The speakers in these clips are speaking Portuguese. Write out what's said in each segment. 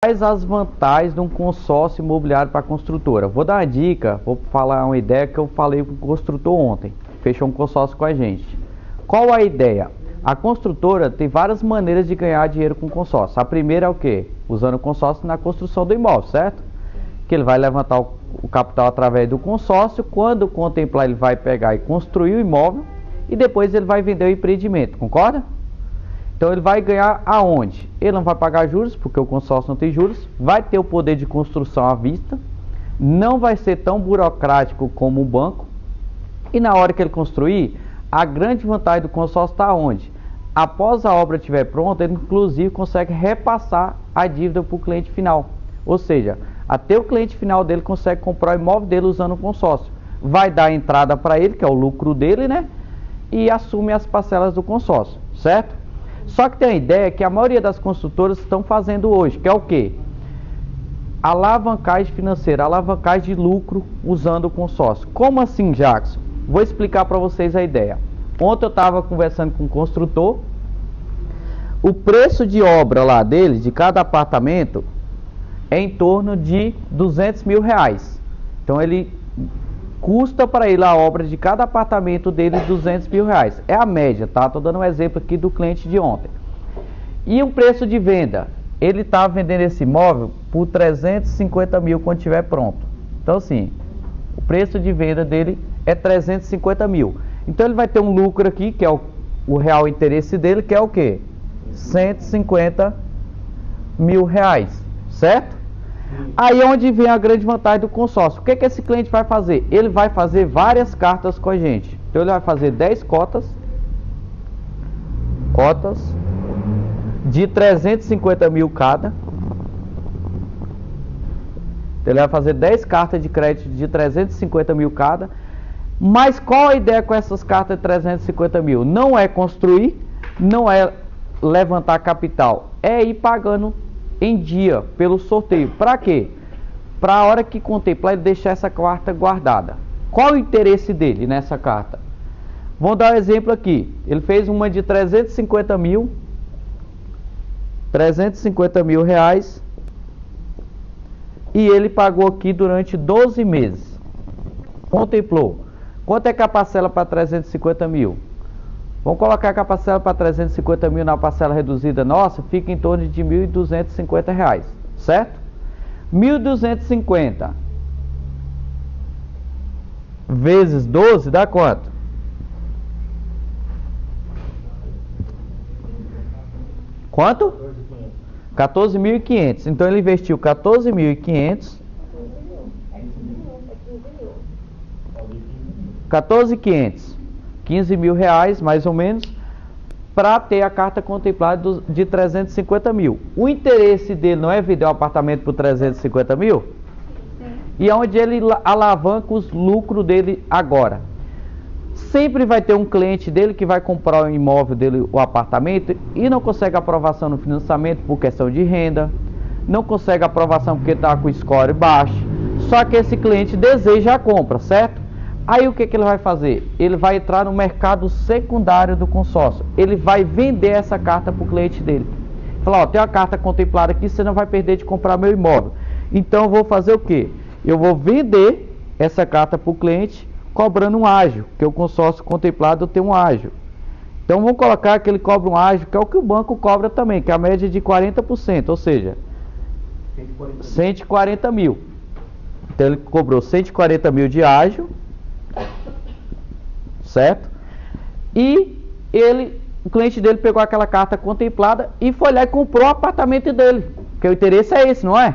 Quais as vantagens de um consórcio imobiliário para a construtora? Vou dar uma dica, vou falar uma ideia que eu falei com o construtor ontem. Fechou um consórcio com a gente. Qual a ideia? A construtora tem várias maneiras de ganhar dinheiro com consórcio. A primeira é o quê? Usando o consórcio na construção do imóvel, certo? Que ele vai levantar o capital através do consórcio. Quando contemplar, ele vai pegar e construir o imóvel e depois ele vai vender o empreendimento, concorda? Então ele vai ganhar aonde? Ele não vai pagar juros, porque o consórcio não tem juros, vai ter o poder de construção à vista, não vai ser tão burocrático como o banco, e na hora que ele construir, a grande vantagem do consórcio está onde? Após a obra estiver pronta, ele inclusive consegue repassar a dívida para o cliente final, ou seja, até o cliente final dele consegue comprar o imóvel dele usando o consórcio, vai dar a entrada para ele, que é o lucro dele, né? E assume as parcelas do consórcio, certo? Só que tem a ideia que a maioria das construtoras estão fazendo hoje, que é o quê? Alavancagem financeira, alavancagem de lucro usando o consórcio. Como assim, Jackson? Vou explicar para vocês a ideia. Ontem eu estava conversando com um construtor, o preço de obra lá dele, de cada apartamento, é em torno de 200 mil reais. Então ele custa para ele a obra de cada apartamento dele 200 mil reais. É a média, tá? Estou dando um exemplo aqui do cliente de ontem. E o preço de venda? Ele está vendendo esse imóvel por 350 mil quando estiver pronto. Então assim, o preço de venda dele é 350 mil. Então ele vai ter um lucro aqui, que é o real interesse dele, que é o quê? 150 mil reais, certo? Aí é onde vem a grande vantagem do consórcio. O que esse cliente vai fazer? Ele vai fazer várias cartas com a gente. Então ele vai fazer 10 cotas de 350 mil cada. Então ele vai fazer 10 cartas de crédito de 350 mil cada. Mas qual a ideia com essas cartas de 350 mil? Não é construir, não é levantar capital, é ir pagando em dia pelo sorteio. Para quê? Para a hora que contemplar, ele deixar essa carta guardada. Qual o interesse dele nessa carta? Vamos dar um exemplo aqui. Ele fez uma de 350 mil reais e ele pagou aqui durante 12 meses. Contemplou. Quanto é que a parcela para 350 mil? Vamos colocar que a parcela para 350 mil na parcela reduzida nossa fica em torno de R$ 1.250, certo? 1.250 vezes 12 dá quanto? Quanto? 14.500. Então ele investiu 14.500. 14.500. 15 mil reais, mais ou menos, para ter a carta contemplada de 350 mil. O interesse dele não é vender um apartamento por 350 mil? Sim. E é onde ele alavanca os lucros dele agora. Sempre vai ter um cliente dele que vai comprar o imóvel dele, o apartamento, e não consegue aprovação no financiamento por questão de renda, não consegue aprovação porque está com o score baixo, só que esse cliente deseja a compra, certo? Aí o que ele vai fazer? Ele vai entrar no mercado secundário do consórcio. Ele vai vender essa carta para o cliente dele. Falar, ó, tem uma carta contemplada aqui, você não vai perder de comprar meu imóvel. Então eu vou fazer o quê? Eu vou vender essa carta para o cliente, cobrando um ágio, porque o consórcio contemplado tem um ágio. Então vamos colocar que ele cobra um ágio, que é o que o banco cobra também, que é a média de 40%, ou seja, 140 mil. Então ele cobrou 140 mil de ágio, certo? E o cliente dele pegou aquela carta contemplada e foi lá e comprou o apartamento dele, porque o interesse é esse, não é?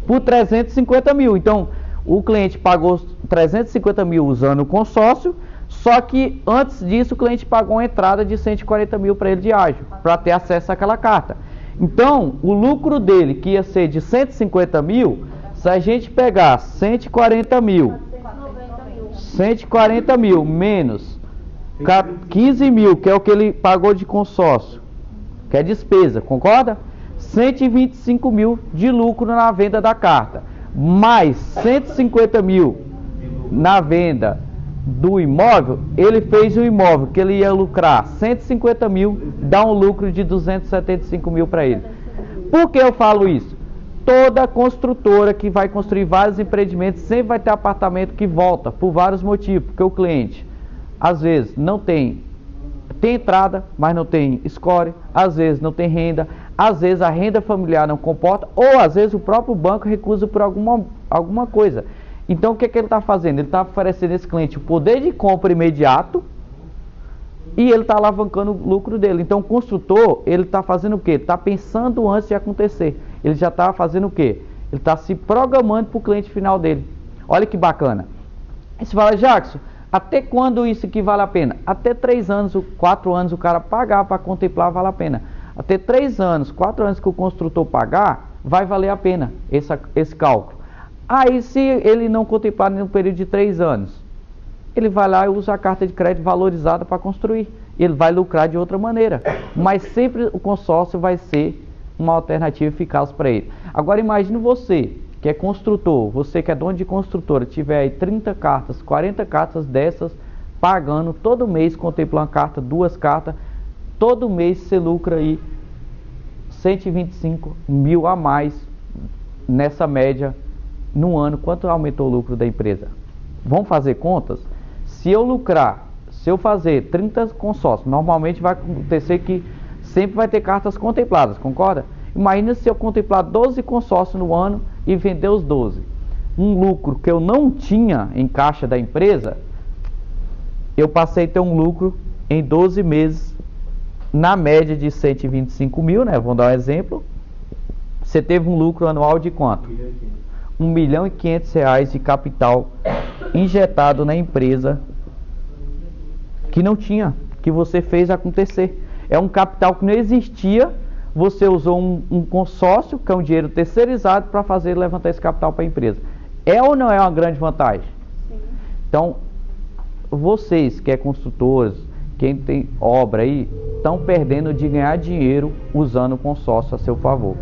Por 350 mil. Então o cliente pagou 350 mil usando o consórcio, só que antes disso o cliente pagou uma entrada de 140 mil para ele de ágio, para ter acesso àquela carta. Então o lucro dele, que ia ser de 150 mil, se a gente pegar 140 mil menos 15 mil, que é o que ele pagou de consórcio, que é despesa, concorda? 125 mil de lucro na venda da carta, mais 150 mil na venda do imóvel. Ele fez o imóvel que ele ia lucrar 150 mil, dá um lucro de 275 mil para ele. Por que eu falo isso? Toda construtora que vai construir vários empreendimentos sempre vai ter apartamento que volta por vários motivos, porque o cliente às vezes não tem entrada, mas não tem score, às vezes não tem renda, às vezes a renda familiar não comporta, ou às vezes o próprio banco recusa por alguma coisa. Então o que ele está fazendo? Ele está oferecendo a esse cliente o poder de compra imediato e ele está alavancando o lucro dele. Então o construtor, ele está fazendo o quê? Ele está pensando antes de acontecer. Ele já está fazendo o quê? Ele está se programando para o cliente final dele. Olha que bacana. Aí você fala, Jackson, até quando isso aqui vale a pena? Até 3 anos, 4 anos o cara pagar para contemplar vale a pena. Até 3 anos, 4 anos que o construtor pagar, vai valer a pena esse cálculo. Aí se ele não contemplar no período de 3 anos, ele vai lá e usa a carta de crédito valorizada para construir. Ele vai lucrar de outra maneira. Mas sempre o consórcio vai ser uma alternativa eficaz para ele. Agora imagine você, que é construtor, você que é dono de construtora, tiver aí 30 cartas, 40 cartas dessas, pagando todo mês, contempla uma carta, 2 cartas, todo mês você lucra aí 125 mil a mais nessa média no ano. Quanto aumentou o lucro da empresa? Vamos fazer contas? Se eu lucrar, se eu fazer 30 consórcios, normalmente vai acontecer que sempre vai ter cartas contempladas, concorda? Imagina se eu contemplar 12 consórcios no ano e vender os 12. Um lucro que eu não tinha em caixa da empresa, eu passei a ter um lucro em 12 meses, na média de 125 mil, né? Vamos dar um exemplo. Você teve um lucro anual de quanto? R$1.500.000 de capital injetado na empresa que não tinha, que você fez acontecer. É um capital que não existia, você usou um consórcio, que é um dinheiro terceirizado, para fazer levantar esse capital para a empresa. É ou não é uma grande vantagem? Sim. Então, vocês que é construtores, quem tem obra aí, estão perdendo de ganhar dinheiro usando o consórcio a seu favor.